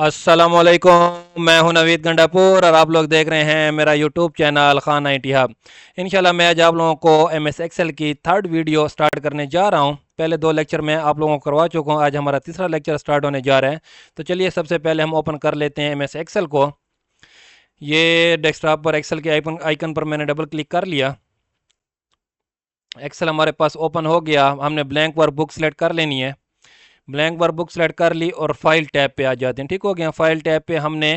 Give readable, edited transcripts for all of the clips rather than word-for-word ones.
अस्सलामुअलैकुम। मैं हूं नवीद गंडापुर और आप लोग देख रहे हैं मेरा YouTube channel Khan I T hub. इंशाल्लाह मैं आज आप लोगों को एम एस एक्सेल की थर्ड वीडियो स्टार्ट करने जा रहा हूं। पहले दो लेक्चर मैं आप लोगों को करवा चुका हूं, आज हमारा तीसरा लेक्चर स्टार्ट होने जा रहा है। तो चलिए सबसे पहले हम ओपन कर लेते हैं एम एस एक्सेल को। ये डेस्कटॉप पर एक्सेल के आइकन आइकन पर मैंने डबल क्लिक कर लिया। एक्सेल हमारे पास ओपन हो गया। हमने ब्लैंक वर्कबुक सेलेक्ट कर लेनी है। ब्लैंक वर्कबुक सेलेक्ट कर ली और फाइल टैब पे आ जाते हैं। ठीक हो गया। फाइल टैब पे हमने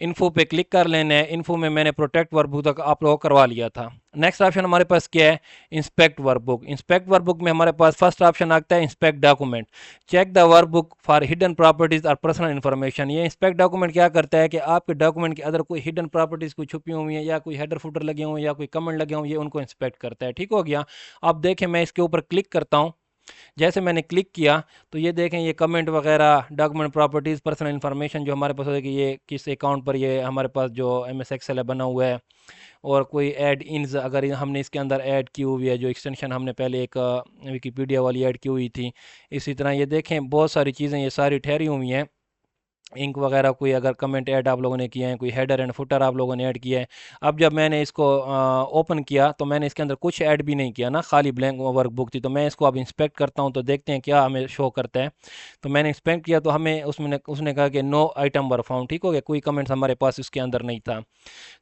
इन्फो पे क्लिक कर लेना है। इन्फो में मैंने प्रोटेक्ट वर्कबुक तक आप लोगों को करवा लिया था। नेक्स्ट ऑप्शन हमारे पास क्या है? Inspect workbook. इंस्पेक्ट वर्कबुक में हमारे पास फर्स्ट ऑप्शन आता है inspect document. Check the workbook for hidden properties और पर्सनल इन्फॉर्मेशन। ये इंस्पेक्ट डॉक्यूमेंट क्या करता है कि आपके डॉक्यूमेंट के अंदर कोई हिडन प्रॉपर्टीज कोई छुपी हुई है या कोई हेडर फुटर लगे हुए हैं या कोई कमेंट लगे हुए हैं, ये उनको इंस्पेक्ट करता है। ठीक हो गया। अब देखें मैं इसके ऊपर क्लिक करता हूँ। जैसे मैंने क्लिक किया तो ये देखें ये कमेंट वगैरह डॉक्यूमेंट प्रॉपर्टीज़ पर्सनल इन्फॉर्मेशन जो हमारे पास होगी, ये किस अकाउंट पर ये हमारे पास जो एम एस एक्सेल है बना हुआ है। और कोई ऐड इन्स अगर हमने इसके अंदर ऐड की हुई है, जो एक्सटेंशन हमने पहले एक विकीपीडिया वाली ऐड की हुई थी। इसी तरह ये देखें बहुत सारी चीज़ें ये सारी ठहरी हुई हैं। इंक वगैरह कोई अगर कमेंट ऐड आप लोगों ने किए हैं, कोई हेडर एंड फुटर आप लोगों ने ऐड किया है। अब जब मैंने इसको ओपन किया तो मैंने इसके अंदर कुछ ऐड भी नहीं किया ना, खाली ब्लैंक वर्कबुक थी। तो मैं इसको अब इंस्पेक्ट करता हूँ तो देखते हैं क्या हमें शो करता है। तो मैंने इंस्पेक्ट किया तो हमें उसमें उसने कहा कि नो आइटम वर फाउंड। ठीक हो गया, कोई कमेंट्स हमारे पास उसके अंदर नहीं था।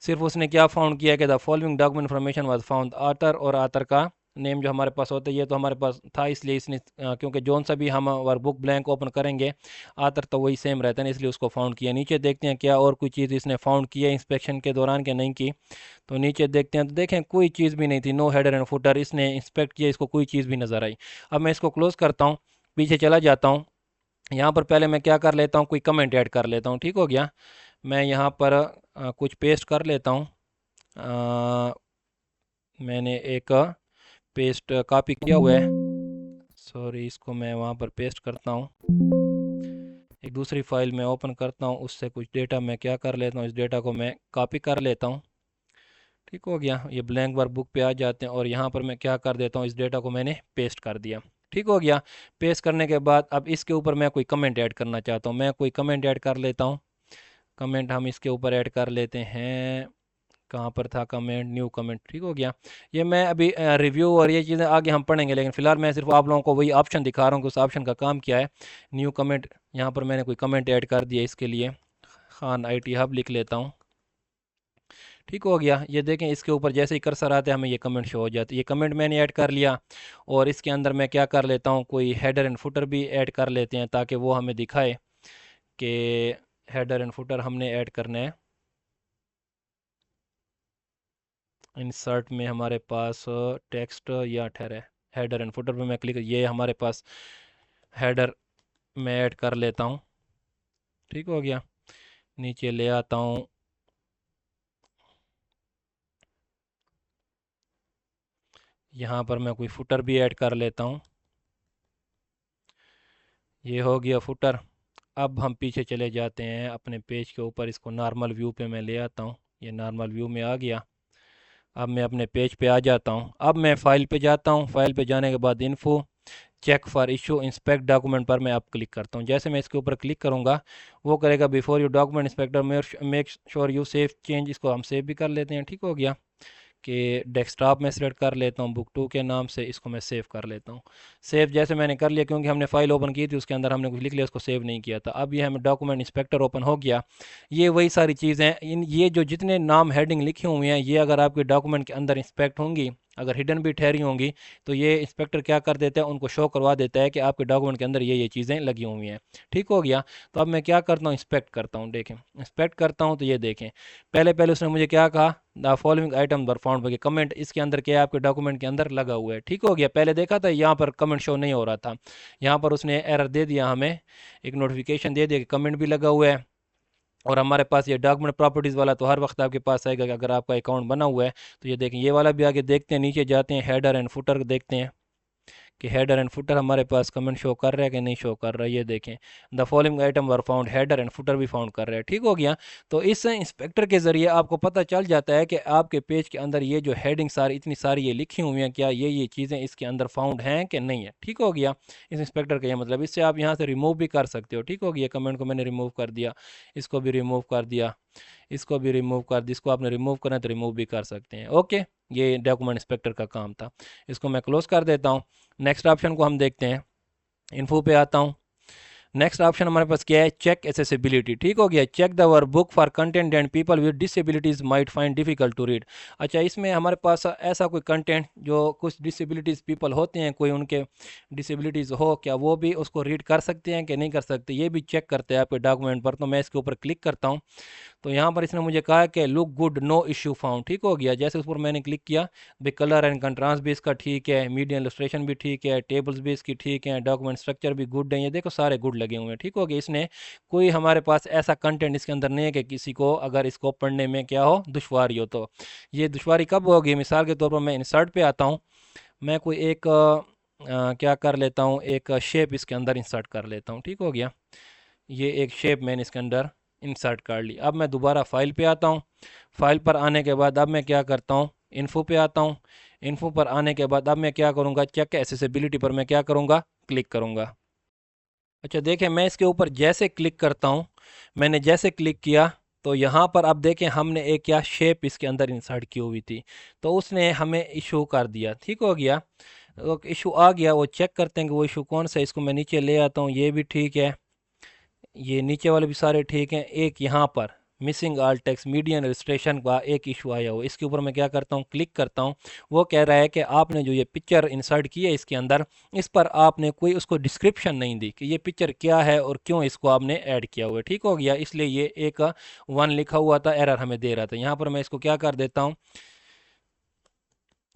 सिर्फ उसने क्या फाउंड किया कि the following document information was found. आतर और आतर का नेम जो हमारे पास होता है ये तो हमारे पास था, इसलिए इसने क्योंकि जोन सा भी हम वर्कबुक ब्लैंक ओपन करेंगे आतर तो वही सेम रहता है ना, इसलिए उसको फाउंड किया। नीचे देखते हैं क्या और कोई चीज़ इसने फाउंड की है इंस्पेक्शन के दौरान क्या नहीं की। तो नीचे देखते हैं तो देखें कोई चीज़ भी नहीं थी। नो हेडर एंड फुटर इसने इंस्पेक्ट किया, इसको कोई चीज़ भी नज़र आई। अब मैं इसको क्लोज़ करता हूँ, पीछे चला जाता हूँ। यहाँ पर पहले मैं क्या कर लेता हूँ, कोई कमेंट ऐड कर लेता हूँ। ठीक हो गया। मैं यहाँ पर कुछ पेस्ट कर लेता हूँ। मैंने एक पेस्ट कॉपी किया हुआ है, सॉरी, इसको मैं वहाँ पर पेस्ट करता हूँ। एक दूसरी फाइल में ओपन करता हूँ, उससे कुछ डेटा मैं क्या कर लेता हूँ, इस डेटा को मैं कॉपी कर लेता हूँ। ठीक हो गया। ये ब्लैंक वर्कबुक पे आ जाते हैं और यहाँ पर मैं क्या कर देता हूँ, इस डेटा को मैंने पेस्ट कर दिया। ठीक हो गया। पेस्ट करने के बाद अब इसके ऊपर मैं कोई कमेंट ऐड करना चाहता हूँ, मैं कोई कमेंट ऐड कर लेता हूँ। कमेंट हम इसके ऊपर ऐड कर लेते हैं। कहाँ पर था कमेंट? New comment. ठीक हो गया। ये मैं अभी रिव्यू और ये चीज़ें आगे हम पढ़ेंगे, लेकिन फ़िलहाल मैं सिर्फ आप लोगों को वही ऑप्शन दिखा रहा हूँ कि उस ऑप्शन का काम क्या है। न्यू कमेंट, यहाँ पर मैंने कोई कमेंट ऐड कर दिया, इसके लिए खान आई टी हब लिख लेता हूँ। ठीक हो गया। ये देखें इसके ऊपर जैसे ही कर्सर आता है हमें ये कमेंट शो हो जाती है। ये कमेंट मैंने ऐड कर लिया और इसके अंदर मैं क्या कर लेता हूँ, कोई हेडर एंड फुटर भी ऐड कर लेते हैं ताकि वो हमें दिखाए कि हेडर एंड फुटर हमने ऐड करना है। इंसर्ट में हमारे पास टेक्स्ट या ठहरे, हेडर एंड फुटर पे मैं क्लिक, ये हमारे पास हेडर में ऐड कर लेता हूँ। ठीक हो गया। नीचे ले आता हूँ। यहाँ पर मैं कोई फुटर भी ऐड कर लेता हूँ। ये हो गया फुटर। अब हम पीछे चले जाते हैं अपने पेज के ऊपर, इसको नॉर्मल व्यू पे मैं ले आता हूँ। ये नॉर्मल व्यू में आ गया। अब मैं अपने पेज पे आ जाता हूँ। अब मैं फ़ाइल पे जाता हूँ। फ़ाइल पे जाने के बाद info check for issue inspect document पर मैं अब क्लिक करता हूँ। जैसे मैं इसके ऊपर क्लिक करूँगा वो करेगा before you document inspector make sure you save change. इसको हम सेव भी कर लेते हैं। ठीक हो गया कि डेस्कटॉप में सेलेक्ट कर लेता हूँ बुक 2 के नाम से, इसको मैं सेव कर लेता हूँ। सेव जैसे मैंने कर लिया, क्योंकि हमने फ़ाइल ओपन की थी उसके अंदर हमने कुछ लिख लिया, उसको सेव नहीं किया था। अब ये हमें डॉक्यूमेंट इंस्पेक्टर ओपन हो गया। ये वही सारी चीज़ें, इन ये जो जितने नाम हेडिंग लिखी हुई हैं ये अगर आपके डॉक्यूमेंट के अंदर इंस्पेक्ट होंगी, अगर हिडन भी ठहरी होंगी तो ये इंस्पेक्टर क्या कर देता है, उनको शो करवा देता है कि आपके डॉक्यूमेंट के अंदर ये चीज़ें लगी हुई हैं। ठीक हो गया। तो अब मैं क्या करता हूँ, इंस्पेक्ट करता हूँ। देखें इंस्पेक्ट करता हूँ तो ये देखें पहले पहले उसने मुझे क्या कहा, the following item were found by comment, इसके अंदर क्या है, आपके डॉक्यूमेंट के अंदर लगा हुआ है। ठीक हो गया। पहले देखा था यहाँ पर कमेंट शो नहीं हो रहा था, यहाँ पर उसने एरर दे दिया, हमें एक नोटिफिकेशन दे दिया कि कमेंट भी लगा हुआ है। और हमारे पास ये डॉक्यूमेंट प्रॉपर्टीज़ वाला तो हर वक्त आपके पास आएगा कि अगर आपका अकाउंट बना हुआ है। तो ये देखें ये वाला भी आगे देखते हैं, नीचे जाते हैं हेडर एंड फुटर देखते हैं कि हेडर एंड फुटर हमारे पास कमेंट शो कर रहा है कि नहीं शो कर रहा है। ये देखें, the following item were found, header and footer भी फाउंड कर रहा है। ठीक हो गया। तो इस इंस्पेक्टर के ज़रिए आपको पता चल जाता है कि आपके पेज के अंदर ये जो हेडिंग सारी इतनी सारी ये लिखी हुई हैं, क्या ये चीज़ें इसके अंदर फाउंड हैं कि नहीं है। ठीक हो गया। इस इंस्पेक्टर का ये मतलब, इससे आप यहाँ से रिमूव भी कर सकते हो। ठीक हो गया। कमेंट को मैंने रिमूव कर दिया, इसको भी रिमूव कर दिया, इसको भी रिमूव कर दिया। इसको आपने रिमूव करना है तो रिमूव भी कर सकते हैं। ओके, ये डॉक्यूमेंट इंस्पेक्टर का काम था। इसको मैं क्लोज कर देता हूँ। नेक्स्ट ऑप्शन को हम देखते हैं। इन्फो पे आता हूँ। नेक्स्ट ऑप्शन हमारे पास क्या है, चेक एसेसिबिलिटी। ठीक हो गया। Check the workbook for content and people with disabilities might find difficult to read. अच्छा, इसमें हमारे पास ऐसा कोई कंटेंट जो कुछ डिसेबिलिटीज़ पीपल होते हैं, कोई उनके डिसेबिलिटीज़ हो, क्या वो भी उसको रीड कर सकते हैं कि नहीं कर सकते, ये भी चेक करते हैं आपके डॉक्यूमेंट पर। तो मैं इसके ऊपर क्लिक करता हूँ। तो यहाँ पर इसने मुझे कहा कि look good, no issue found. ठीक हो गया। जैसे उस पर मैंने क्लिक किया, भाई कलर एंड कंट्रास्ट भी इसका ठीक है, मीडिया इलस्ट्रेशन भी ठीक है, टेबल्स भी इसकी ठीक है, डॉक्यूमेंट स्ट्रक्चर भी गुड है। ये देखो सारे गुड लगे हुए हैं। ठीक हो गया। इसने कोई हमारे पास ऐसा कंटेंट इसके अंदर नहीं है कि किसी को अगर इसको पढ़ने में क्या हो, दुश्वारी हो। तो ये दुश्वारी कब होगी, मिसाल के तौर पर मैं इंसर्ट पे आता हूँ, मैं कोई एक क्या कर लेता हूँ, एक शेप इसके अंदर इंसर्ट कर लेता हूँ। ठीक हो गया। ये एक शेप मैंने इसके अंदर इंसर्ट कर ली। अब मैं दोबारा फाइल पे आता हूँ। फाइल पर आने के बाद अब मैं क्या करता हूँ, इन्फो पे आता हूँ। इन्फो पर आने के बाद अब मैं क्या करूँगा, चेक एसेसिबिलिटी पर मैं क्या करूँगा, क्लिक करूँगा। अच्छा देखें, मैं इसके ऊपर जैसे क्लिक करता हूँ, मैंने जैसे क्लिक किया तो यहाँ पर अब देखें हमने एक क्या शेप इसके अंदर इंसर्ट की हुई थी, तो उसने हमें इशू कर दिया। ठीक हो गया। तो इशू आ गया, वो चेक करते हैं कि वो इशू कौन सा है। इसको मैं नीचे ले आता हूँ, ये भी ठीक है, ये नीचे वाले भी सारे ठीक हैं। एक यहाँ पर मिसिंग आल टेक्स्ट मीडियन रजिस्ट्रेशन का एक इशू आया हो, इसके ऊपर मैं क्या करता हूँ, क्लिक करता हूँ। वो कह रहा है कि आपने जो ये पिक्चर इंसर्ट की है इसके अंदर, इस पर आपने कोई उसको डिस्क्रिप्शन नहीं दी कि ये पिक्चर क्या है और क्यों इसको आपने ऐड किया हुआ है। ठीक हो गया। इसलिए ये एक 1 लिखा हुआ था, एरर हमें दे रहा था। यहाँ पर मैं इसको क्या कर देता हूँ,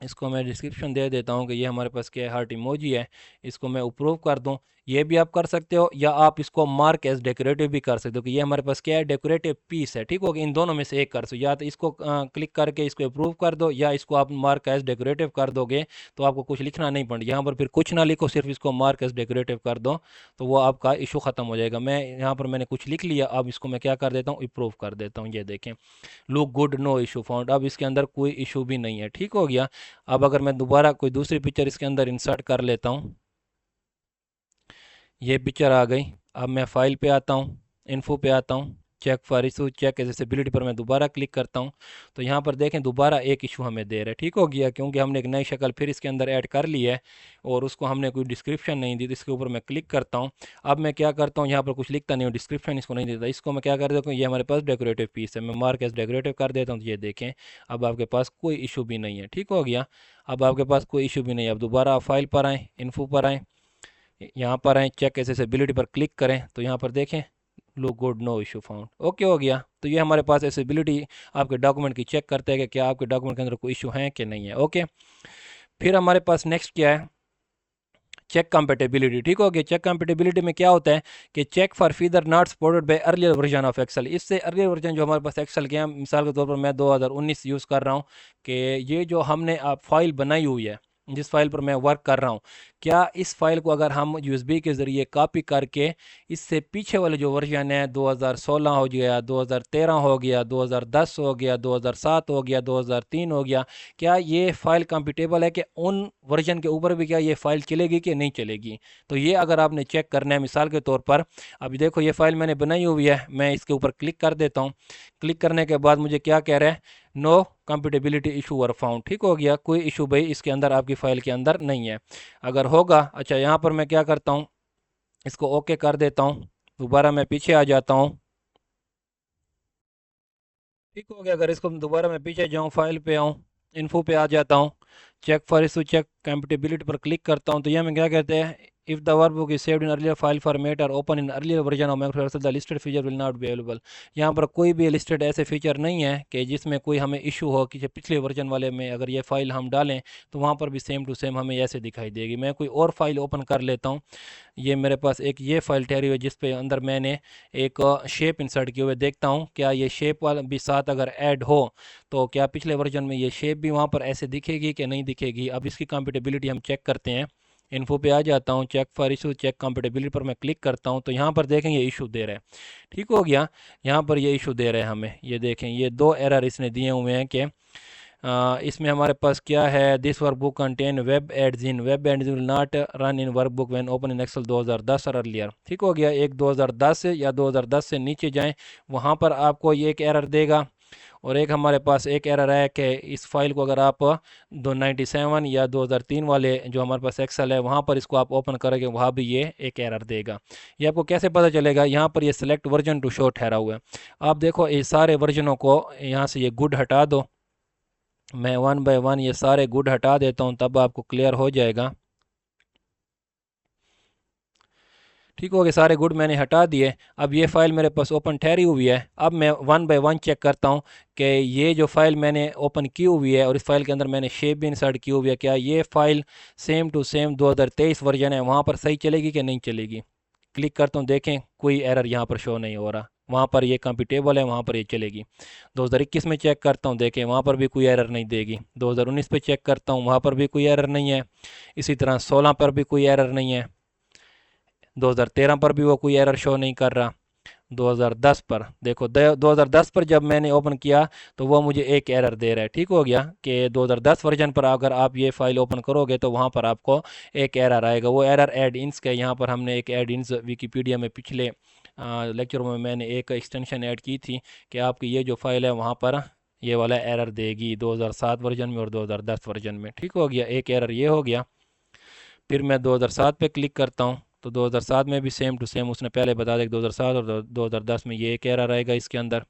इसको मैं डिस्क्रिप्शन दे देता हूँ कि ये हमारे पास क्या है, हार्ट इमोजी है। इसको मैं अप्रूव कर दूँ, ये भी आप कर सकते हो, या आप इसको मार्क एज डेकोरेटिव भी कर सकते हो कि ये हमारे पास क्या है, डेकोरेटिव पीस है। ठीक हो गया। इन दोनों में से एक कर सकते हो, या तो इसको क्लिक करके इसको अप्रूव कर दो, या इसको आप मार्क एज डेकोरेटिव कर दोगे तो आपको कुछ लिखना नहीं पड़ेगा। यहाँ पर फिर कुछ ना लिखो, सिर्फ इसको मार्क एज डेकोरेटिव कर दो तो वो आपका इशू ख़त्म हो जाएगा। मैं यहाँ पर मैंने कुछ लिख लिया, अब इसको मैं क्या कर देता हूँ, अप्रूव कर देता हूँ। ये देखें, look good, no issue found. अब इसके अंदर कोई इशू भी नहीं है। ठीक हो गया। अब अगर मैं दोबारा कोई दूसरी पिक्चर इसके अंदर इंसर्ट कर लेता हूँ, ये पिक्चर आ गई। अब मैं फाइल पे आता हूँ, इन्फो पे आता हूँ, check for issue, check accessibility पर मैं दोबारा क्लिक करता हूँ। तो यहाँ पर देखें दोबारा एक इशू हमें दे रहा है। ठीक हो गया, क्योंकि हमने एक नई शक्ल फिर इसके अंदर ऐड कर ली है और उसको हमने कोई डिस्क्रिप्शन नहीं दी। तो इसके ऊपर मैं क्लिक करता हूँ। अब मैं क्या करता हूँ, यहाँ पर कुछ लिखता नहीं हूँ, डिस्क्रिप्शन इसको नहीं देता। इसको मैं क्या कर देता हूँ, ये हमारे पास डेकोरेटिव पीस है, मैं मार्क एज डेकोरेटिव कर देता हूँ। तो ये देखें, अब आपके पास कोई इशू भी नहीं है। ठीक हो गया। अब आपके पास कोई इशू भी नहीं है। अब दोबारा आप फाइल पर आएँ, इन्फो पर आएँ, यहाँ पर आए, चेक एसेसिबिलिटी पर क्लिक करें तो यहाँ पर देखें, look good, no issue found. Okay हो गया। तो ये हमारे पास एसेसिबिलिटी आपके डॉक्यूमेंट की चेक करते हैं कि क्या आपके डॉक्यूमेंट के अंदर कोई इशू है कि नहीं है। ओके, फिर हमारे पास नेक्स्ट क्या है, चेक कंपेटेबिलिटी। ठीक हो गया। चेक कंपेटेबिलिटी में क्या होता है कि check for feature not supported by earlier version of Excel. इससे अर्लियर वर्जन जो हमारे पास एक्सेल के हैं, मिसाल के तौर पर मैं 2019 यूज़ कर रहा हूँ, कि ये जो हमने आप फाइल बनाई हुई है, जिस फाइल पर मैं वर्क कर रहा हूँ, क्या इस फाइल को अगर हम यूएसबी के ज़रिए कॉपी करके इससे पीछे वाले जो वर्जन है, 2016 हो गया, 2013 हो गया, 2010 हो गया, 2007 हो गया, 2003 हो गया, क्या ये फ़ाइल कंपेटेबल है कि उन वर्जन के ऊपर भी क्या ये फ़ाइल चलेगी कि नहीं चलेगी। तो ये अगर आपने चेक करना है, मिसाल के तौर पर अभी देखो ये फ़ाइल मैंने बनाई हुई है, मैं इसके ऊपर क्लिक कर देता हूँ। क्लिक करने के बाद मुझे क्या कह रहा है, no compatibility issue were found. ठीक हो गया, कोई इशू भाई इसके अंदर आपकी फ़ाइल के अंदर नहीं है। अगर होगा, अच्छा यहाँ पर मैं क्या करता हूँ, इसको ओके कर देता हूँ, दोबारा मैं पीछे आ जाता हूँ। ठीक हो गया। अगर इसको दोबारा मैं पीछे जाऊँ, फाइल पे आऊँ, इन्फो पे आ जाता हूँ, check for issue, check compatibility पर क्लिक करता हूँ, तो ये में क्या कहते हैं, if the workbook is saved in earlier file format और open in earlier version of Microsoft Excel the listed feature will not be available. यहाँ पर कोई भी लिस्टेड ऐसे फीचर नहीं है कि जिसमें कोई हमें इशू हो कि पिछले वर्जन वाले में अगर ये फ़ाइल हम डालें तो वहाँ पर भी सेम टू सेम हमें ऐसे दिखाई देगी। मैं कोई और फाइल ओपन कर लेता हूँ। ये मेरे पास एक ये फाइल ठहरी हुई है जिस पे अंदर मैंने एक शेप इंसर्ट किए हुए, देखता हूँ क्या ये शेप वाला भी साथ अगर ऐड हो तो क्या पिछले वर्जन में ये शेप भी वहाँ पर ऐसे दिखेगी कि नहीं दिखेगी। अब इसकी कंपेटेबिलिटी हम चेक करते हैं। इन्फो पे आ जाता हूँ, check for issue, check compatibility पर मैं क्लिक करता हूँ तो यहाँ पर देखें ये इशू दे रहा है। ठीक हो गया, यहाँ पर ये इशू दे रहा है हमें। ये देखें ये दो एरर इसने दिए हुए हैं कि इसमें हमारे पास क्या है, this workbook contain web ads in web ads will not run in workbook when open in Excel 2010 और अर्लियर। ठीक हो गया, एक 2010 या 2010 से नीचे जाएं वहाँ पर आपको ये एक एरर देगा। और एक हमारे पास एक एरर है कि इस फाइल को अगर आप 297 या 2003 वाले जो हमारे पास एक्सेल है वहाँ पर इसको आप ओपन करेंगे वहाँ भी ये एक एरर देगा। ये आपको कैसे पता चलेगा, यहाँ पर ये सिलेक्ट वर्जन टू शो ठहरा हुआ है। आप देखो ये सारे वर्जनों को यहाँ से ये गुड हटा दो, मैं वन बाय वन ये सारे गुड हटा देता हूँ तब आपको क्लियर हो जाएगा। ठीक हो गया, सारे गुड मैंने हटा दिए। अब ये फ़ाइल मेरे पास ओपन ठहरी हुई है। अब मैं वन बाय वन चेक करता हूँ कि ये जो फ़ाइल मैंने ओपन की हुई है और इस फाइल के अंदर मैंने शेप भी इंसर्ट की हुई है, क्या ये file same to same 2023 version है वहाँ पर सही चलेगी कि नहीं चलेगी। क्लिक करता हूँ, देखें कोई एरर यहाँ पर शो नहीं हो रहा, वहाँ पर ये कंप्यूटेबल है, वहाँ पर ये चलेगी। 2021 में चेक करता हूँ, देखें वहाँ पर भी कोई एरर नहीं देगी। 2019 पे चेक करता हूँ, वहाँ पर भी कोई एरर नहीं है। इसी तरह 16 पर भी कोई एरर नहीं है। 2013 पर भी वो कोई एरर शो नहीं कर रहा। 2010 पर देखो, 2010 पर जब मैंने ओपन किया तो वो मुझे एक एरर दे रहा है। ठीक हो गया कि 2010 वर्जन पर अगर आप ये फाइल ओपन करोगे तो वहाँ पर आपको एक एरर आएगा। वो एरर एड इन्स का, यहाँ पर हमने एक एड इन्स विकीपीडिया में पिछले लेक्चर में मैंने एक एक्सटेंशन ऐड की थी कि आपकी ये जो फाइल है वहाँ पर ये वाला एरर देगी 2007 वर्जन में और 2010 वर्जन में। ठीक हो गया, एक एरर ये हो गया। फिर मैं 2007 पे क्लिक करता हूँ तो 2007 में भी सेम टू सेम उसने पहले बता दिया कि 2007 और 2010 में ये एक एरर आएगा इसके अंदर।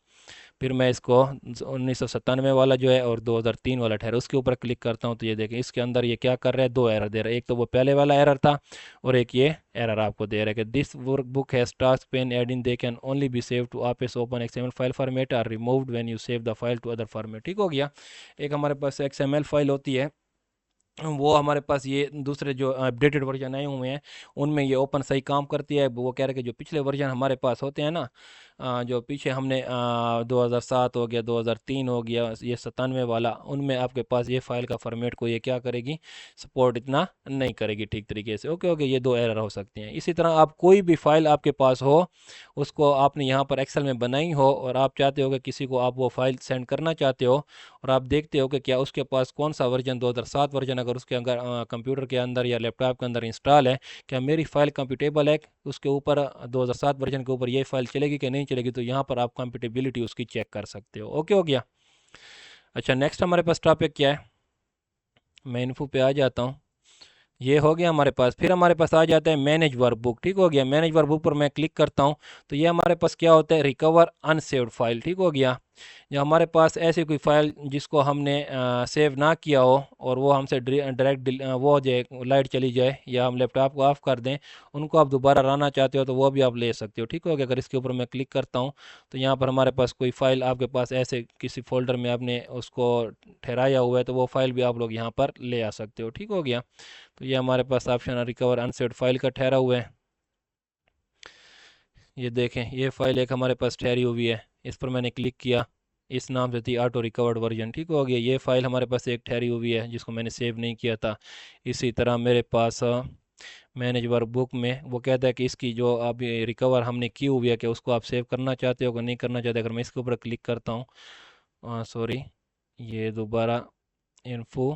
फिर मैं इसको 1997 वाला जो है और 2003 वाला ठहरा उसके ऊपर क्लिक करता हूँ तो ये देखें इसके अंदर ये क्या कर रहा है, दो एरर दे रहा है। एक तो वो पहले वाला एरर था और एक ये एरर आपको दे रहा है कि this workbook has task pane add in, they can only be save to office open XML file format are removed when you save the file to other format. ठीक हो गया, एक हमारे पास एक्सएमएल फाइल होती है, वो हमारे पास ये दूसरे जो अपडेटेड वर्जन आए हुए हैं उनमें ये ओपन सही काम करती है। वो कह रहे हैं कि जो पिछले वर्जन हमारे पास होते हैं ना, जो पीछे हमने 2007 हो गया, 2003 हो गया, ये 97 वाला, उनमें आपके पास ये फाइल का फॉर्मेट को ये क्या करेगी, सपोर्ट इतना नहीं करेगी ठीक तरीके से। ओके ओके, ये दो एरर हो सकते हैं। इसी तरह आप कोई भी फाइल आपके पास हो, उसको आपने यहाँ पर एक्सेल में बनाई हो और आप चाहते हो कि किसी को आप वो फाइल सेंड करना चाहते हो और आप देखते हो कि क्या उसके पास कौन सा वर्जन 2007 वर्जन अगर उसके अंदर कंप्यूटर के अंदर या लैपटॉप के अंदर इंस्टॉल है, क्या मेरी फ़ाइल कंप्यूटेबल है, उसके ऊपर 2007 वर्जन के ऊपर ये फ़ाइल चलेगी कि नहीं चलेगी, तो यहाँ पर आप कंपेटेबिलिटी उसकी चेक कर सकते हो। ओके हो गया। अच्छा, नेक्स्ट हमारे पास टॉपिक क्या है, मैं इन्फो पे आ जाता हूँ। ये हो गया हमारे पास। फिर हमारे पास आ जाता है मैनेज वर्कबुक। ठीक हो गया, मैनेज वर्कबुक पर मैं क्लिक करता हूँ तो ये हमारे पास क्या होता है, रिकवर अनसेव्ड फाइल। ठीक हो गया, या हमारे पास ऐसी कोई फाइल जिसको हमने सेव ना किया हो और वो हमसे डायरेक्ट वो हो जाए, लाइट चली जाए या हम लैपटॉप को ऑफ कर दें, उनको आप दोबारा लाना चाहते हो तो वो भी आप ले सकते हो। ठीक हो गया, अगर इसके ऊपर मैं क्लिक करता हूँ तो यहाँ पर हमारे पास कोई फ़ाइल आपके पास ऐसे किसी फोल्डर में आपने उसको ठहराया हुआ है तो वो फाइल भी आप लोग यहाँ पर ले आ सकते हो। ठीक हो गया, तो ये हमारे पास ऑप्शन रिकवर अनसेव्ड फाइल का ठहरा हुआ है। ये देखें ये फाइल एक हमारे पास ठहरी हुई है, इस पर मैंने क्लिक किया, इस नाम से थी ऑटो रिकवर्ड वर्जन। ठीक हो गया, ये फाइल हमारे पास एक ठहरी हुई है जिसको मैंने सेव नहीं किया था। इसी तरह मेरे पास मैनेज वर्कबुक में वो कहता है कि इसकी जो अभी रिकवर हमने की हुई है कि उसको आप सेव करना चाहते हो कि नहीं करना चाहते। अगर मैं इसके ऊपर क्लिक करता हूँ, सॉरी, ये दोबारा इन्फो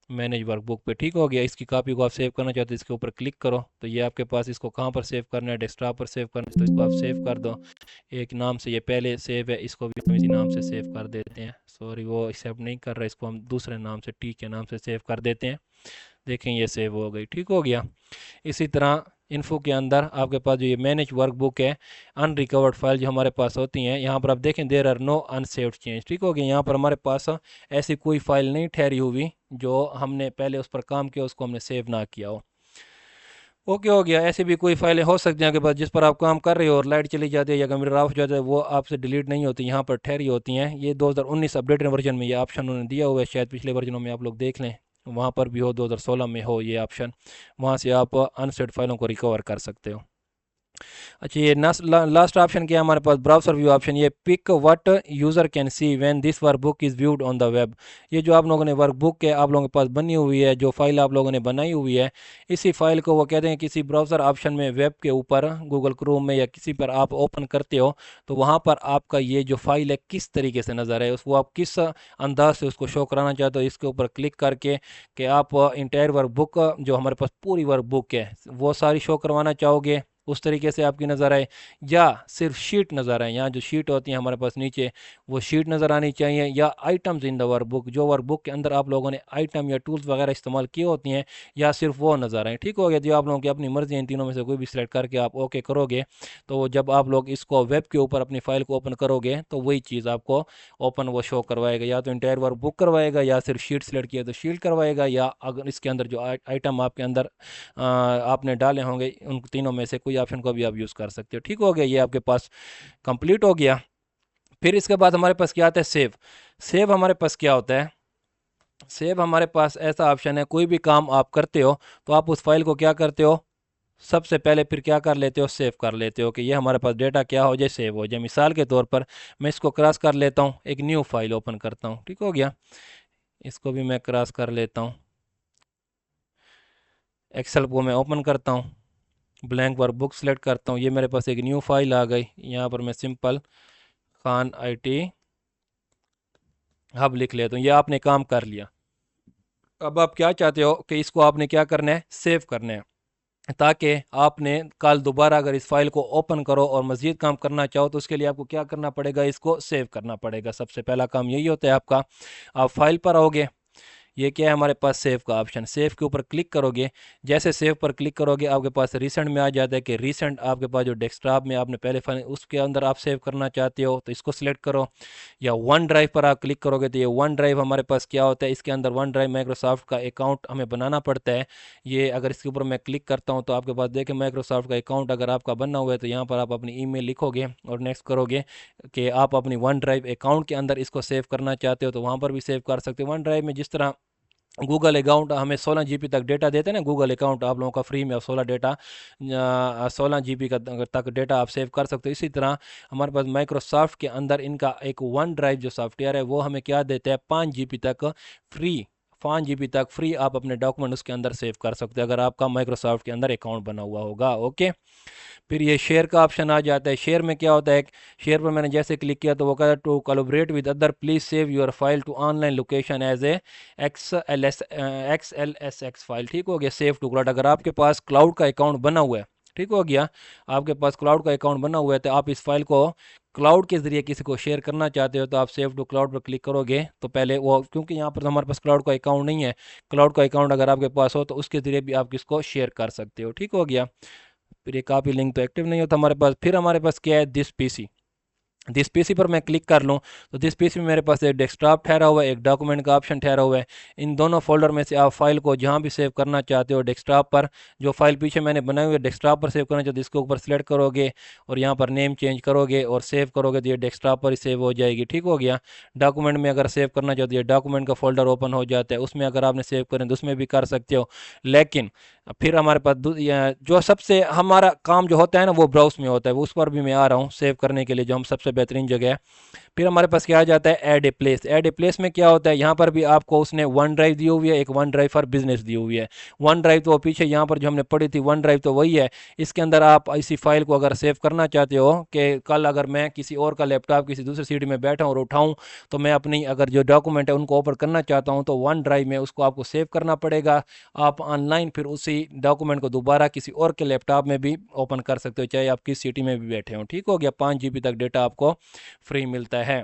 मैनेज वर्कबुक पे, ठीक हो गया, इसकी कॉपी को आप सेव करना चाहते हो इसके ऊपर क्लिक करो तो ये आपके पास, इसको कहाँ पर सेव करना है, डेस्कटॉप पर सेव करना है तो इसको आप सेव कर दो। एक नाम से ये पहले सेव है, इसको भी हम इसी नाम से सेव कर देते हैं। सॉरी, वो एक्सेप्ट नहीं कर रहा, इसको हम दूसरे नाम से टी के नाम से सेव कर देते हैं। देखें ये सेव हो गई। ठीक हो गया, इसी तरह इन्फो के अंदर आपके पास जो ये मैनेज वर्कबुक है, अनरिकवर्ड फाइल जो हमारे पास होती हैं, यहाँ पर आप देखें there are no unsaved change. ठीक हो गया, यहाँ पर हमारे पास ऐसी कोई फाइल नहीं ठहरी हुई जो हमने पहले उस पर काम किया उसको हमने सेव ना किया हो। ओके हो गया, ऐसे भी कोई फाइलें हो सकती हैं आपके पास जिस पर आप काम कर रहे हो और लाइट चली जाती है या कंप्यूटर ऑफ हो जाता है, वो आपसे डिलीट नहीं होती, यहाँ पर ठहरी होती हैं। ये 2019 अपडेटेड वर्जन में ये ऑप्शन उन्होंने दिया हुआ है, शायद पिछले वर्जनों में आप लोग देख लें, वहाँ पर भी हो, 2016 में हो ये ऑप्शन, वहाँ से आप अनसेव्ड फाइलों को रिकवर कर सकते हो। अच्छा, ये लास्ट ऑप्शन क्या है हमारे पास, ब्राउजर व्यू ऑप्शन, ये pick what user can see when this workbook is viewed on the web. ये जो आप लोगों ने वर्कबुक है आप लोगों के पास बनी हुई है, जो फाइल आप लोगों ने बनाई हुई है, इसी फाइल को वो कहते हैं किसी ब्राउज़र ऑप्शन में वेब के ऊपर गूगल क्रोम में या किसी पर आप ओपन करते हो, तो वहाँ पर आपका ये जो फाइल है किस तरीके से नज़र है, उसको आप किस अंदाज से उसको शो कराना चाहते हो, इसके ऊपर क्लिक करके कि आप इंटायर वर्कबुक जो हमारे पास पूरी वर्कबुक है वो सारी शो करवाना चाहोगे, उस तरीके से आपकी नज़र आए, या सिर्फ शीट नज़र आए, यहाँ जो शीट होती है हमारे पास नीचे वो शीट नज़र आनी चाहिए, या आइटम्स इन द वर्कबुक, जो वर्कबुक के अंदर आप लोगों ने आइटम या टूल्स वगैरह इस्तेमाल किए होती हैं, या सिर्फ वो नज़र आए। ठीक हो गया, जो आप लोगों की अपनी मर्ज़ी है, इन तीनों में से कोई भी सिलेक्ट करके आप ओके करोगे, तो जब आप लोग इसको वेब के ऊपर अपनी फाइल को ओपन करोगे तो वही चीज़ आपको ओपन वो शो करवाएगा, या तो इंटायर वर्कबुक करवाएगा, या सिर्फ शीट सेलेक्ट किया तो शीट करवाएगा, या अगर इसके अंदर जो आइटम आपके अंदर आपने डाले होंगे उन तीनों में से कोई ऑप्शन को भी आप यूज़ कर सकते हो। ठीक हो गया, ये आपके पास कंप्लीट हो गया। फिर इसके बाद हमारे पास क्या आता है, सेव। सेव हमारे पास क्या होता है, सेव हमारे पास ऐसा ऑप्शन है, कोई भी काम आप करते हो तो आप उस फाइल को क्या करते हो, सबसे पहले फिर क्या कर लेते हो, सेव कर लेते हो कि ये हमारे पास डेटा क्या हो जाए, सेव हो जाए। मिसाल के तौर पर मैं इसको क्रॉस कर लेता हूँ, एक न्यू फाइल ओपन करता हूँ। ठीक हो गया, इसको भी मैं क्रॉस कर लेता हूँ, एक्सेल को मैं ओपन करता हूँ, ब्लैंक वर्कबुक सेलेक्ट करता हूँ, ये मेरे पास एक न्यू फाइल आ गई, यहाँ पर मैं सिंपल खान IT हब लिख लेता हूँ। ये आपने काम कर लिया। अब आप क्या चाहते हो कि इसको आपने क्या करना है, सेव करना है, ताकि आपने कल दोबारा अगर इस फाइल को ओपन करो और मज़ीद काम करना चाहो तो उसके लिए आपको क्या करना पड़ेगा, इसको सेव करना पड़ेगा। सबसे पहला काम यही होता है आपका। आप फाइल पर आओगे, ये क्या है हमारे पास, सेव का ऑप्शन, सेव के ऊपर क्लिक करोगे, जैसे सेव पर क्लिक करोगे आपके पास रिसेंट में आ जाता है कि रिसेंट आपके पास जो डेस्कटॉप में आपने पहले फाइल उसके अंदर आप सेव करना चाहते हो तो इसको सिलेक्ट करो, या वन ड्राइव पर आप क्लिक करोगे तो ये वन ड्राइव हमारे पास क्या होता है, इसके अंदर वन ड्राइव माइक्रोसॉफ्ट का अकाउंट हमें बनाना पड़ता है। ये अगर इसके ऊपर मैं क्लिक करता हूँ तो आपके पास देखें माइक्रोसॉफ्ट का अकाउंट अगर आपका बना हुआ है तो यहाँ पर आप अपनी ईमेल लिखोगे और नेक्स्ट करोगे कि आप अपनी वन ड्राइव अकाउंट के अंदर इसको सेव करना चाहते हो तो वहाँ पर भी सेव कर सकते हो। वन ड्राइव में जिस तरह गूगल अकाउंट हमें 16 GB तक डेटा देते हैं ना, गूगल अकाउंट आप लोगों का फ्री में 16 GB का तक डेटा आप सेव कर सकते हो। इसी तरह हमारे पास माइक्रोसॉफ्ट के अंदर इनका एक वन ड्राइव जो सॉफ्टवेयर है वो हमें क्या देता है, 5 GB तक फ्री, 5 GB तक फ्री आप अपने डॉक्यूमेंट उसके अंदर सेव कर सकते हो अगर आपका माइक्रोसॉफ्ट के अंदर अकाउंट बना हुआ होगा। ओके, फिर ये शेयर का ऑप्शन आ जाता है। शेयर में क्या होता है, शेयर पर मैंने जैसे क्लिक किया तो वो कहता है to collaborate with other please save your file to online location as a XLSX file. ठीक हो गया, सेव टू क्लाउड। अगर आपके पास क्लाउड का अकाउंट बना हुआ है, ठीक हो गया, आपके पास क्लाउड का अकाउंट बना हुआ है तो आप इस फाइल को क्लाउड के ज़रिए किसी को शेयर करना चाहते हो तो आप सेव टू क्लाउड पर क्लिक करोगे तो पहले वो, क्योंकि यहाँ पर हमारे पास क्लाउड का अकाउंट नहीं है, क्लाउड का अकाउंट अगर आपके पास हो तो उसके ज़रिए भी आप किसको शेयर कर सकते हो। ठीक हो गया, फिर ये कॉपी लिंक तो एक्टिव नहीं होता हमारे पास। फिर हमारे पास क्या है, दिस पीसी। दिस पीसी पर मैं क्लिक कर लूँ तो दिस पीसी में मेरे पास एक डेस्कटॉप ठहरा हुआ है, एक डॉक्यूमेंट का ऑप्शन ठहरा हुआ है। इन दोनों फोल्डर में से आप फाइल को जहाँ भी सेव करना चाहते हो, डेस्कटॉप पर जो फाइल पीछे मैंने बनाई हुई है डेस्कटॉप पर सेव करना चाहते हो, इसके ऊपर सेलेक्ट करोगे और यहाँ पर नेम चेंज करोगे और सेव करोगे तो ये डेस्कटॉप पर ही सेव हो जाएगी। ठीक हो गया, डॉक्यूमेंट में अगर सेव करना चाहते हो डॉक्यूमेंट का फोल्डर ओपन हो जाता है, उसमें अगर आपने सेव करें तो उसमें भी कर सकते हो। लेकिन फिर हमारे पास जो सबसे हमारा काम जो होता है ना वो ब्राउज में होता है, वो उस पर भी मैं आ रहा हूँ सेव करने के लिए, जो हम सबसे बेहतरीन जगह है। फिर हमारे पास क्या आ जाता है, add a place. Add a place में क्या होता है, यहाँ पर भी आपको उसने वन ड्राइव दी हुई है, एक वन ड्राइव फॉर बिजनेस दी हुई है। वन ड्राइव तो पीछे यहाँ पर जो हमने पढ़ी थी वन ड्राइव तो वही है, इसके अंदर आप इसी फाइल को अगर सेव करना चाहते हो कि कल अगर मैं किसी और का लैपटॉप किसी दूसरी सीट में बैठा हूँ और उठाऊँ तो मैं अपनी अगर जो डॉक्यूमेंट है उनको ओपन करना चाहता हूँ तो वन ड्राइव में उसको आपको सेव करना पड़ेगा। आप ऑनलाइन फिर उसी डॉक्यूमेंट को दोबारा किसी और के लैपटॉप में भी ओपन कर सकते हो, चाहे आप किस सिटी में भी बैठे हो। ठीक हो गया, 5 GB तक डेटा आपको फ्री मिलता है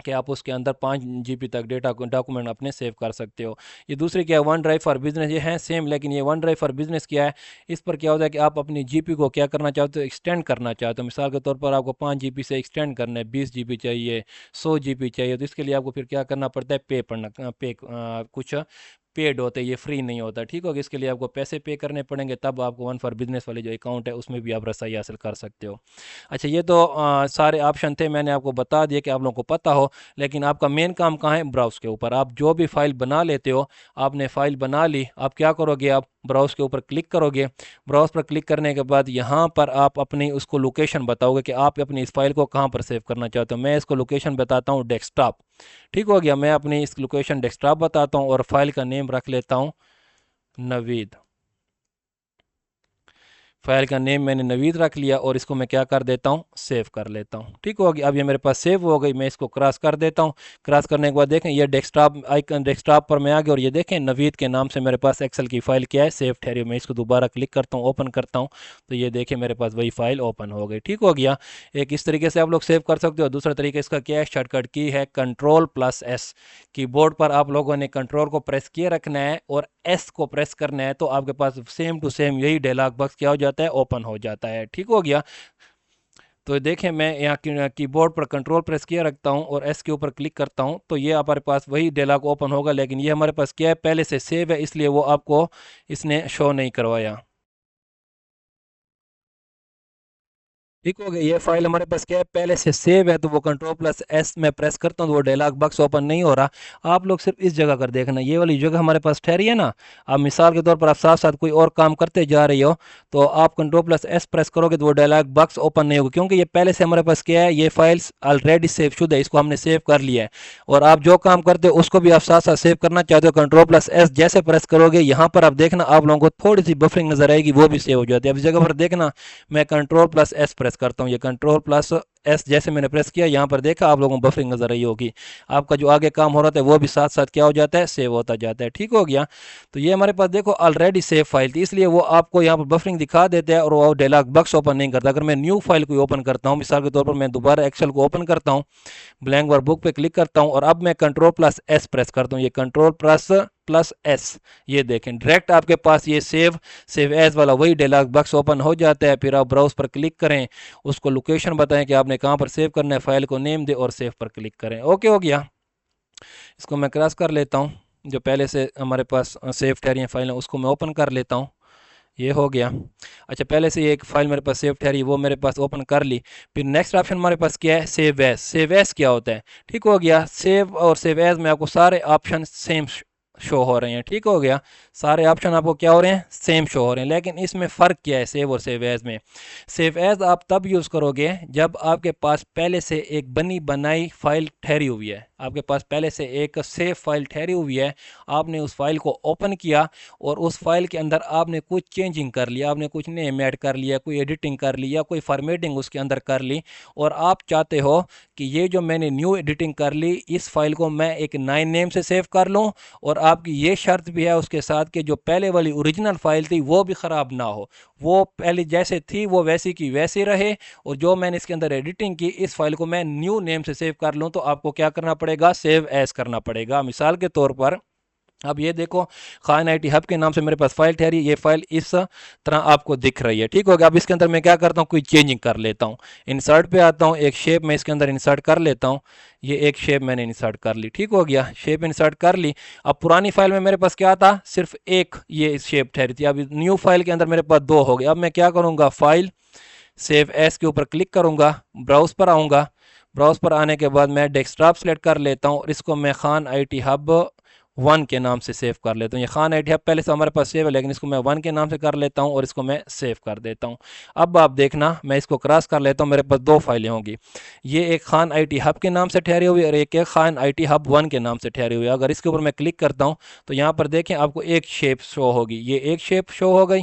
कि आप उसके अंदर 5 GB तक डेटा डॉक्यूमेंट अपने सेव कर सकते हो। ये दूसरी क्या है, वन ड्राइव फॉर बिजनेस, ये है सेम, लेकिन ये वन ड्राइव फॉर बिजनेस क्या है, इस पर क्या होता है कि आप अपनी जीपी को क्या करना चाहते हो, एक्सटेंड करना चाहते हो। मिसाल के तौर पर आपको 5 GB से एक्सटेंड करना है, 20 GB चाहिए, 100 GB चाहिए, तो इसके लिए आपको फिर क्या करना पड़ता है, कुछ पेड होते हैं, ये फ्री नहीं होता। ठीक होगा, इसके लिए आपको पैसे पे करने पड़ेंगे, तब आपको वन फॉर बिजनेस वाले जो अकाउंट है उसमें भी आप रसाई हासिल कर सकते हो। अच्छा, ये तो सारे ऑप्शन थे, मैंने आपको बता दिया कि आप लोगों को पता हो, लेकिन आपका मेन काम कहाँ है, ब्राउज के ऊपर। आप जो भी फाइल बना लेते हो, आपने फाइल बना ली, आप क्या करोगे, आप ब्राउज़ के ऊपर क्लिक करोगे। ब्राउज़ पर क्लिक करने के बाद यहाँ पर आप अपनी उसको लोकेशन बताओगे कि आप अपनी इस फाइल को कहाँ पर सेव करना चाहते हो। मैं इसको लोकेशन बताता हूँ डेस्कटॉप। ठीक हो गया, मैं अपनी इस लोकेशन डेस्कटॉप बताता हूँ और फाइल का नेम रख लेता हूँ नवीद। फाइल का नेम मैंने नवीद रख लिया और इसको मैं क्या कर देता हूँ, सेव कर लेता हूँ। ठीक होगी, अब ये मेरे पास सेव हो गई। मैं इसको क्रॉस कर देता हूँ। क्रॉस करने के बाद देखें ये डेस्कटॉप आइकन, डेस्कटॉप पर मैं आ गया और ये देखें नवीद के नाम से मेरे पास एक्सेल की फाइल क्या है, सेव ठहरी। मैं इसको दोबारा क्लिक करता हूँ, ओपन करता हूँ तो ये देखें मेरे पास वही फाइल ओपन हो गई। ठीक हो गया, एक इस तरीके से आप लोग सेव कर सकते हो। दूसरा तरीका इसका क्या है, शॉर्टकट की है Ctrl+S। कीबोर्ड पर आप लोगों ने कंट्रोल को प्रेस किए रखना है और एस को प्रेस करना है तो आपके पास सेम टू सेम यही डायलॉग बॉक्स क्या हो जाता है, ओपन हो जाता है। ठीक हो गया, तो देखें मैं यहाँ कीबोर्ड पर कंट्रोल प्रेस किया रखता हूँ और एस के ऊपर क्लिक करता हूँ तो ये हमारे पास वही डायलॉग ओपन होगा, लेकिन ये हमारे पास क्या है, पहले से सेव है, इसलिए वो आपको इसने शो नहीं करवाया। ठीक हो गया, ये फाइल हमारे पास क्या है, पहले से सेव है, तो वो Ctrl+S में प्रेस करता हूँ तो वो डायलॉग बॉक्स ओपन नहीं हो रहा। आप लोग सिर्फ इस जगह कर देखना, ये वाली जगह हमारे पास ठहरी है ना। अब मिसाल के तौर पर आप साथ साथ कोई और काम करते जा रही हो तो आप Ctrl+S प्रेस करोगे तो वो डायलॉग बॉक्स ओपन नहीं होगा, क्योंकि ये पहले से हमारे पास क्या है, ये फाइल्स ऑलरेडी सेव शुदा है, इसको हमने सेव कर लिया है। और आप जो काम करते हो उसको भी आप साथ साथ सेव करना चाहते हो, Ctrl+S जैसे प्रेस करोगे यहाँ पर आप देखना आप लोगों को थोड़ी सी बफरिंग नजर आएगी, वो भी सेव हो जाती है। अब इस जगह पर देखना मैं Ctrl+S प्रेस करता हूँ, ये Ctrl+S जैसे मैंने प्रेस किया यहाँ पर देखा आप लोगों को बफरिंग नजर आई होगी। आपका जो आगे काम हो रहा था वो भी साथ साथ क्या हो जाता है, सेव होता जाता है। ठीक हो गया, तो ये हमारे पास देखो ऑलरेडी सेव फाइल थी, इसलिए वो आपको यहाँ पर बफरिंग दिखा देते हैं और वो डायलॉग बॉक्स ओपन नहीं करता। अगर मैं न्यू फाइल को ओपन करता हूँ, मिसाल के तौर पर मैं दोबारा एक्सेल को ओपन करता हूँ, ब्लैंक वर्कबुक पे क्लिक करता हूँ और अब मैं Ctrl+S प्रेस करता हूँ, ये Ctrl+S, ये देखें डायरेक्ट आपके पास ये सेव एज वाला वही डायलॉग बॉक्स ओपन हो जाता है। फिर आप ब्राउज पर क्लिक करें, उसको लोकेशन बताएं कि आपने कहाँ पर सेव करना है, फाइल को नेम दे और सेव पर क्लिक करें। ओके हो गया, इसको मैं क्रॉस कर लेता हूँ, जो पहले से हमारे पास सेव ठहरी है फाइल है उसको मैं ओपन कर लेता हूँ। ये हो गया, अच्छा पहले से ये एक फाइल मेरे पास सेव ठहरी वो मेरे पास ओपन कर ली। फिर नेक्स्ट ऑप्शन हमारे पास क्या है, सेव एज। सेव एज क्या होता है, ठीक हो गया, सेव और सेव एज में आपको सारे ऑप्शन सेम शो हो रहे हैं। ठीक हो गया, सारे ऑप्शन आपको क्या हो रहे हैं, सेम शो हो रहे हैं, लेकिन इसमें फ़र्क क्या है सेव और सेव एज में। सेव एज आप तब यूज़ करोगे जब आपके पास पहले से एक बनी बनाई फाइल ठहरी हुई है, आपके पास पहले से एक सेव फाइल ठहरी हुई है, आपने उस फाइल को ओपन किया और उस फाइल के अंदर आपने कुछ चेंजिंग कर लिया, आपने कुछ नेम ऐड कर लिया, कोई एडिटिंग कर ली या कोई फॉर्मेटिंग उसके अंदर कर ली, और आप चाहते हो कि ये जो मैंने न्यू एडिटिंग कर ली इस फाइल को मैं एक नए नेम से सेव कर लूँ, और आपकी ये शर्त भी है उसके साथ कि जो पहले वाली ओरिजिनल फाइल थी वो भी ख़राब ना हो, वो पहले जैसे थी वो वैसी की वैसी रहे, और जो मैंने इसके अंदर एडिटिंग की इस फाइल को मैं न्यू नेम से सेव कर लूँ, तो आपको क्या करना पड़ेगा, सेव एज करना पड़ेगा। मिसाल के तौर पर अब ये देखो खान IT हब के नाम से मेरे पास फाइल ठहरी, ये फाइल इस तरह आपको दिख रही है। ठीक हो गया, अब इसके अंदर मैं क्या करता हूँ, कोई चेंजिंग कर लेता हूँ, इंसर्ट पे आता हूँ, एक शेप मैं इसके अंदर इंसर्ट कर लेता हूँ, ये एक शेप मैंने इंसर्ट कर ली। ठीक हो गया, शेप इंसर्ट कर ली। अब पुरानी फाइल में मेरे पास क्या था, सिर्फ एक ये शेप ठहरी थी, अब न्यू फाइल के अंदर मेरे पास दो हो गए। अब मैं क्या करूँगा, फाइल सेव एस के ऊपर क्लिक करूँगा, ब्राउज पर आऊँगा, ब्राउज पर आने के बाद मैं डेस्कटॉप सेलेक्ट कर लेता हूँ और इसको मैं खान IT हब 1 के नाम से सेव कर लेता हूँ। ये खान IT हब पहले से हमारे पास सेव है, लेकिन इसको मैं 1 के नाम से कर लेता हूँ और इसको मैं सेव कर देता हूँ। अब आप देखना मैं इसको क्रॉस कर लेता हूँ, मेरे पास दो फाइलें होंगी, ये एक खान IT हब के नाम से ठहरी हुई और एक खान IT हब 1 के नाम से ठहरी हुई। अगर इसके ऊपर मैं क्लिक करता हूँ तो यहाँ पर देखें आपको एक शेप शो होगी, ये एक शेप शो हो गई,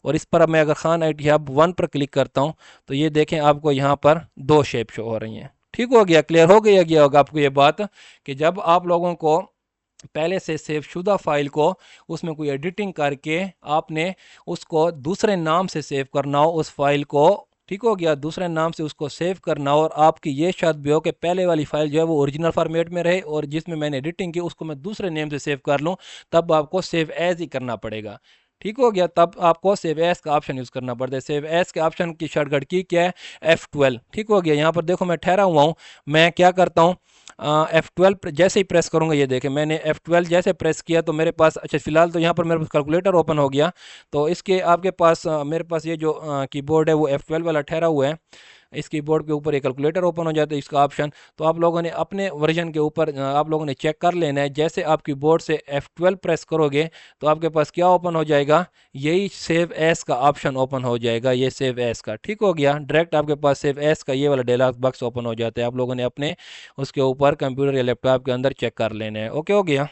और इस पर अब मैं अगर खान IT हब 1 पर क्लिक करता हूँ तो ये देखें आपको यहाँ पर दो शेप शो हो रही हैं। ठीक हो गया, क्लियर हो गया होगा आपको ये बात कि जब आप लोगों को पहले से सेव शुदा फाइल को उसमें कोई एडिटिंग करके आपने उसको दूसरे नाम से सेव करना हो उस फाइल को, ठीक हो गया, दूसरे नाम से उसको सेव करना हो, और आपकी ये शर्त भी हो कि पहले वाली फाइल जो है वो ओरिजिनल फॉर्मेट में रहे और जिसमें मैंने एडिटिंग की उसको मैं दूसरे नेम से सेव कर लूँ, तब आपको सेव एज ही करना पड़ेगा। ठीक हो गया, तब आपको सेव एज का ऑप्शन यूज़ करना पड़ता है। सेव एज के ऑप्शन की शॉर्टकट की क्या है, F12। ठीक हो गया, यहाँ पर देखो मैं ठहरा हुआ हूँ, मैं क्या करता हूँ, F12 जैसे ही प्रेस करूँगा, ये देखें मैंने F12 जैसे प्रेस किया तो मेरे पास, अच्छा फिलहाल तो यहाँ पर मेरे पास कैलकुलेटर ओपन हो गया, तो इसके आपके पास मेरे पास ये जो कीबोर्ड है वो F12 वाला ठहरा हुआ है, इस कीबोर्ड के ऊपर एक कैलकुलेटर ओपन हो जाता है इसका ऑप्शन। तो आप लोगों ने अपने वर्जन के ऊपर आप लोगों ने चेक कर लेना है। जैसे आप कीबोर्ड से F12 प्रेस करोगे तो आपके पास क्या ओपन हो जाएगा, यही सेव एस का ऑप्शन ओपन हो जाएगा, ये सेव एस का। ठीक हो गया, डायरेक्ट आपके पास सेव एस का ये वाला डायलॉग बॉक्स ओपन हो जाता है। आप लोगों ने अपने उसके ऊपर कंप्यूटर या लैपटॉप के अंदर चेक कर लेना है। ओके हो गया।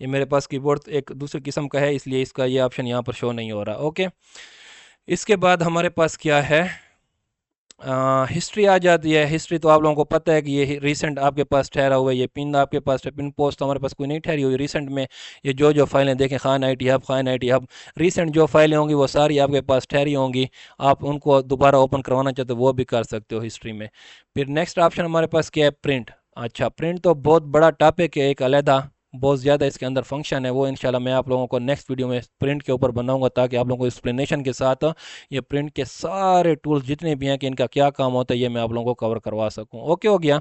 ये मेरे पास कीबोर्ड एक दूसरे किस्म का है इसलिए इसका ये ऑप्शन यहाँ पर शो नहीं हो रहा। ओके, इसके बाद हमारे पास क्या है, हिस्ट्री आ जाती है। हिस्ट्री तो आप लोगों को पता है कि ये रिसेंट आपके पास ठहरा हुआ है, ये पिन आपके पास है। पिन पोस्ट तो हमारे पास कोई नहीं ठहरी हुई रिसेंट में। ये जो फाइलें देखें, Khan IT hub, Khan IT hub, recent जो फाइलें होंगी वो सारी आपके पास ठहरी होंगी। आप उनको दोबारा ओपन करवाना चाहते हो वो भी कर सकते हो हिस्ट्री में। फिर नेक्स्ट ऑप्शन हमारे पास क्या है, प्रिंट। अच्छा, प्रिंट तो बहुत बड़ा टॉपिक है, एक अलहदा बहुत ज़्यादा इसके अंदर फंक्शन है। वो इंशाल्लाह मैं आप लोगों को नेक्स्ट वीडियो में प्रिंट के ऊपर बनाऊंगा ताकि आप लोगों को एक्सप्लेनेशन के साथ ये प्रिंट के सारे टूल्स जितने भी हैं कि इनका क्या काम होता है ये मैं आप लोगों को कवर करवा सकूं। ओके हो गया।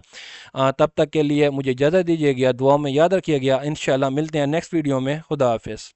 तब तक के लिए मुझे इजाज़त दीजिएगा, दुआ में याद रखिएगा। इंशाल्लाह मिलते हैं नेक्स्ट वीडियो में। खुदा हाफिज़।